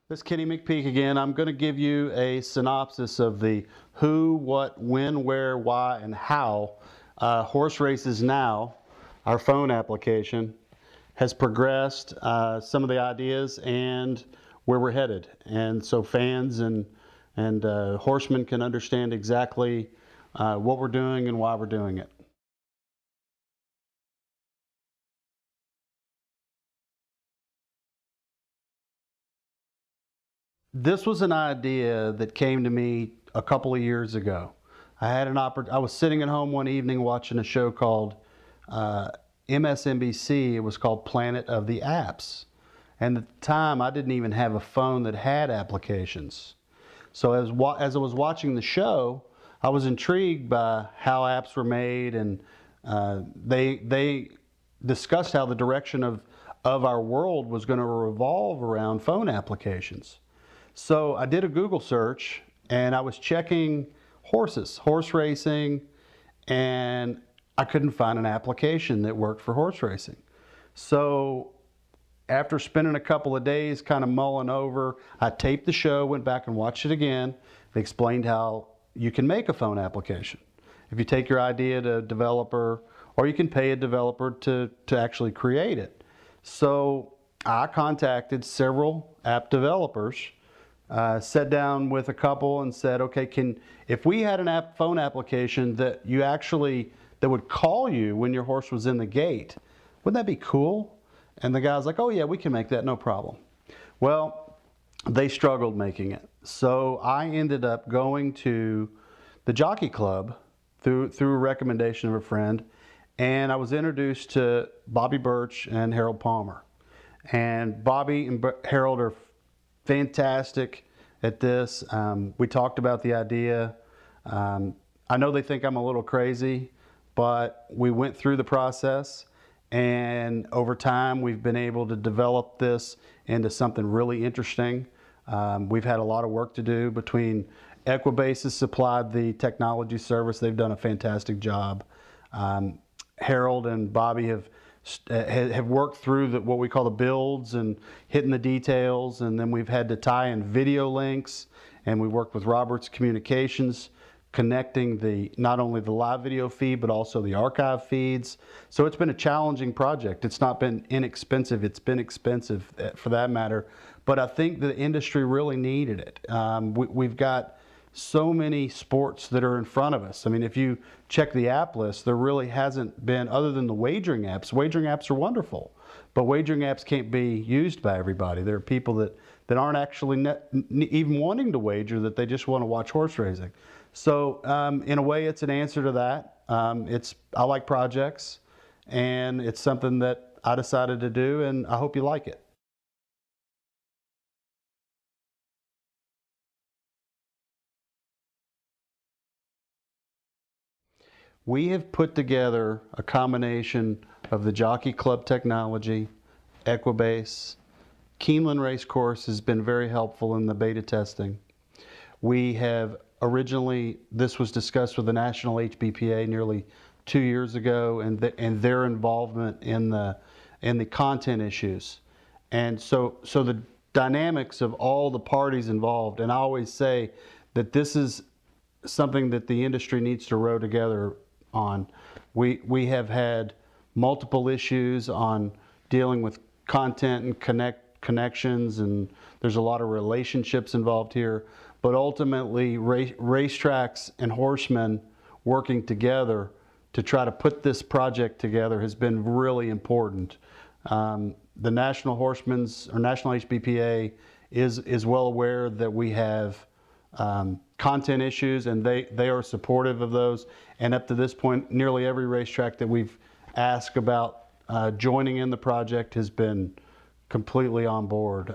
This is Kenny McPeak again. I'm going to give you a synopsis of the who, what, when, where, why, and how Horse Races Now, our phone application, has progressed, some of the ideas, and where we're headed. And so fans and horsemen can understand exactly what we're doing and why we're doing it. This was an idea that came to me a couple of years ago. I was sitting at home one evening watching a show called MSNBC. It was called Planet of the Apps. And at the time, I didn't even have a phone that had applications. So as I was watching the show, I was intrigued by how apps were made, and they discussed how the direction of our world was going to revolve around phone applications. So I did a Google search and I was checking horse racing, and I couldn't find an application that worked for horse racing. So after spending a couple of days kind of mulling over, I taped the show, went back and watched it again. They explained how you can make a phone application. If you take your idea to a developer, or you can pay a developer to actually create it. So I contacted several app developers, sat down with a couple and said, okay, if we had an phone application that would call you when your horse was in the gate, wouldn't that be cool? And the guy's like, oh yeah, we can make that, no problem. Well, they struggled making it. So I ended up going to the Jockey Club through a recommendation of a friend, and I was introduced to Bobby Birch and Harold Palmer. And Bobby and Harold are fantastic at this. We talked about the idea. I know they think I'm a little crazy, but we went through the process, and over time we've been able to develop this into something really interesting. We've had a lot of work to do. Between Equibase has supplied the technology service. They've done a fantastic job. Harold and Bobby have worked through what we call the builds and hitting the details, and then we've had to tie in video links, and we worked with Roberts Communications, connecting not only the live video feed but also the archive feeds. So it's been a challenging project. It's not been inexpensive, it's been expensive for that matter, but I think the industry really needed it. We've got so many sports that are in front of us. I mean, if you check the app list, there really hasn't been, other than the wagering apps. Wagering apps are wonderful, but wagering apps can't be used by everybody. There are people that aren't actually even wanting to wager, that they just want to watch horse racing. So in a way, it's an answer to that. I like projects, and it's something that I decided to do, and I hope you like it. We have put together a combination of the Jockey Club technology, Equibase. Keeneland Racecourse has been very helpful in the beta testing. We have this was discussed with the National HBPA nearly 2 years ago, and their involvement in the content issues. And so the dynamics of all the parties involved, and I always say that this is something that the industry needs to row together on. We have had multiple issues on dealing with content and connections, and there's a lot of relationships involved here. But ultimately, racetracks and horsemen working together to try to put this project together has been really important. The National National HBPA is well aware that we have content issues, and they are supportive of those. And up to this point, nearly every racetrack that we've asked about joining in the project has been completely on board.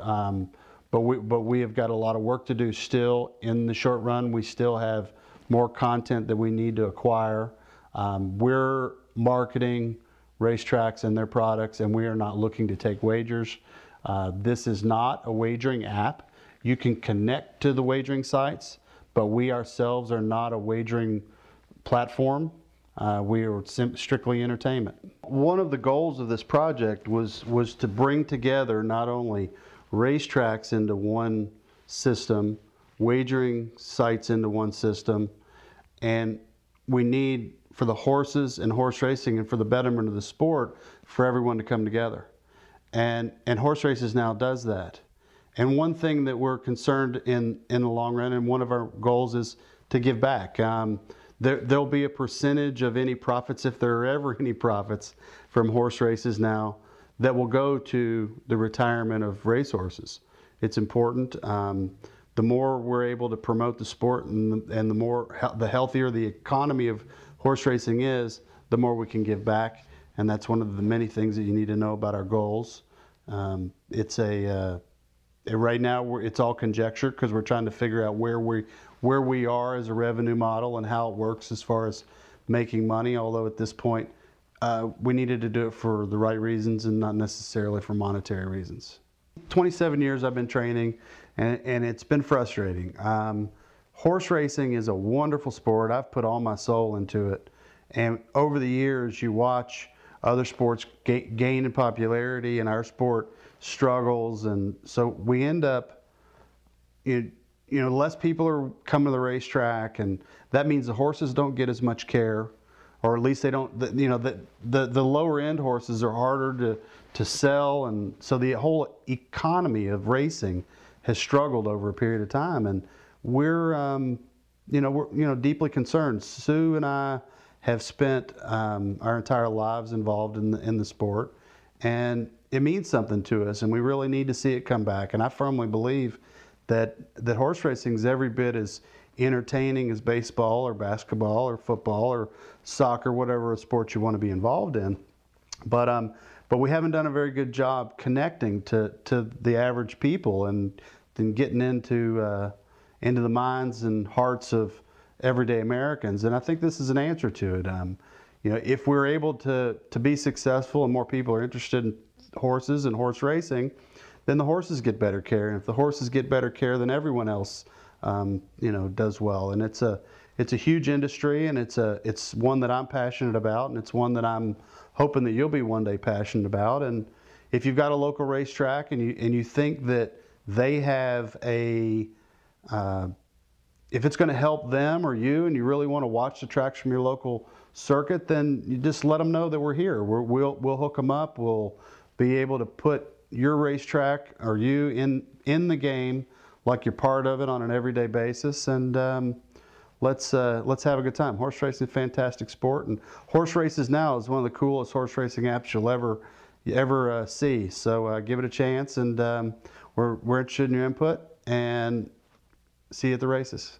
But we have got a lot of work to do still in the short run. We still have more content that we need to acquire. We're marketing racetracks and their products, and we are not looking to take wagers. This is not a wagering app. You can connect to the wagering sites, but we ourselves are not a wagering platform. We are strictly entertainment. One of the goals of this project was to bring together not only racetracks into one system, wagering sites into one system, and we need, for the horses and horse racing and for the betterment of the sport, for everyone to come together. And horse races now does that. And one thing that we're concerned in the long run, and one of our goals, is to give back. There'll be a percentage of any profits, if there are ever any profits from horse races now, that will go to the retirement of racehorses. It's important. The more we're able to promote the sport, and the healthier the economy of horse racing is, the more we can give back. And that's one of the many things that you need to know about our goals. Right now it's all conjecture, because we're trying to figure out where we are as a revenue model and how it works as far as making money. Although at this point, we needed to do it for the right reasons and not necessarily for monetary reasons. 27 years I've been training, and it's been frustrating. Horse racing is a wonderful sport. I've put all my soul into it. And over the years, you watch other sports gain in popularity, and our sport struggles. And so we end up, less people are coming to the racetrack, and that means the horses don't get as much care, or at least they don't, the lower end horses are harder to sell. And so the whole economy of racing has struggled over a period of time. And we're deeply concerned. Sue and I have spent our entire lives involved in the sport, and it means something to us, and we really need to see it come back. And I firmly believe that horse racing is every bit as entertaining as baseball or basketball or football or soccer, whatever sport you want to be involved in. But we haven't done a very good job connecting to the average people and then getting into the minds and hearts of everyday Americans. And I think this is an answer to it. If we're able to be successful and more people are interested in horses and horse racing, then the horses get better care. And if the horses get better care, then everyone else does well. And it's a huge industry, and it's one that I'm passionate about, and it's one that I'm hoping that you'll be one day passionate about. And if you've got a local racetrack and you think that they have if it's going to help them or you, and you really want to watch the tracks from your local circuit, then you just let them know that we're here. We'll hook them up. We'll be able to put your racetrack or you in the game like you're part of it on an everyday basis. And let's have a good time. Horse racing is a fantastic sport, and Horse Races Now is one of the coolest horse racing apps you'll ever see. So give it a chance, and we're interested in your input, and see you at the races.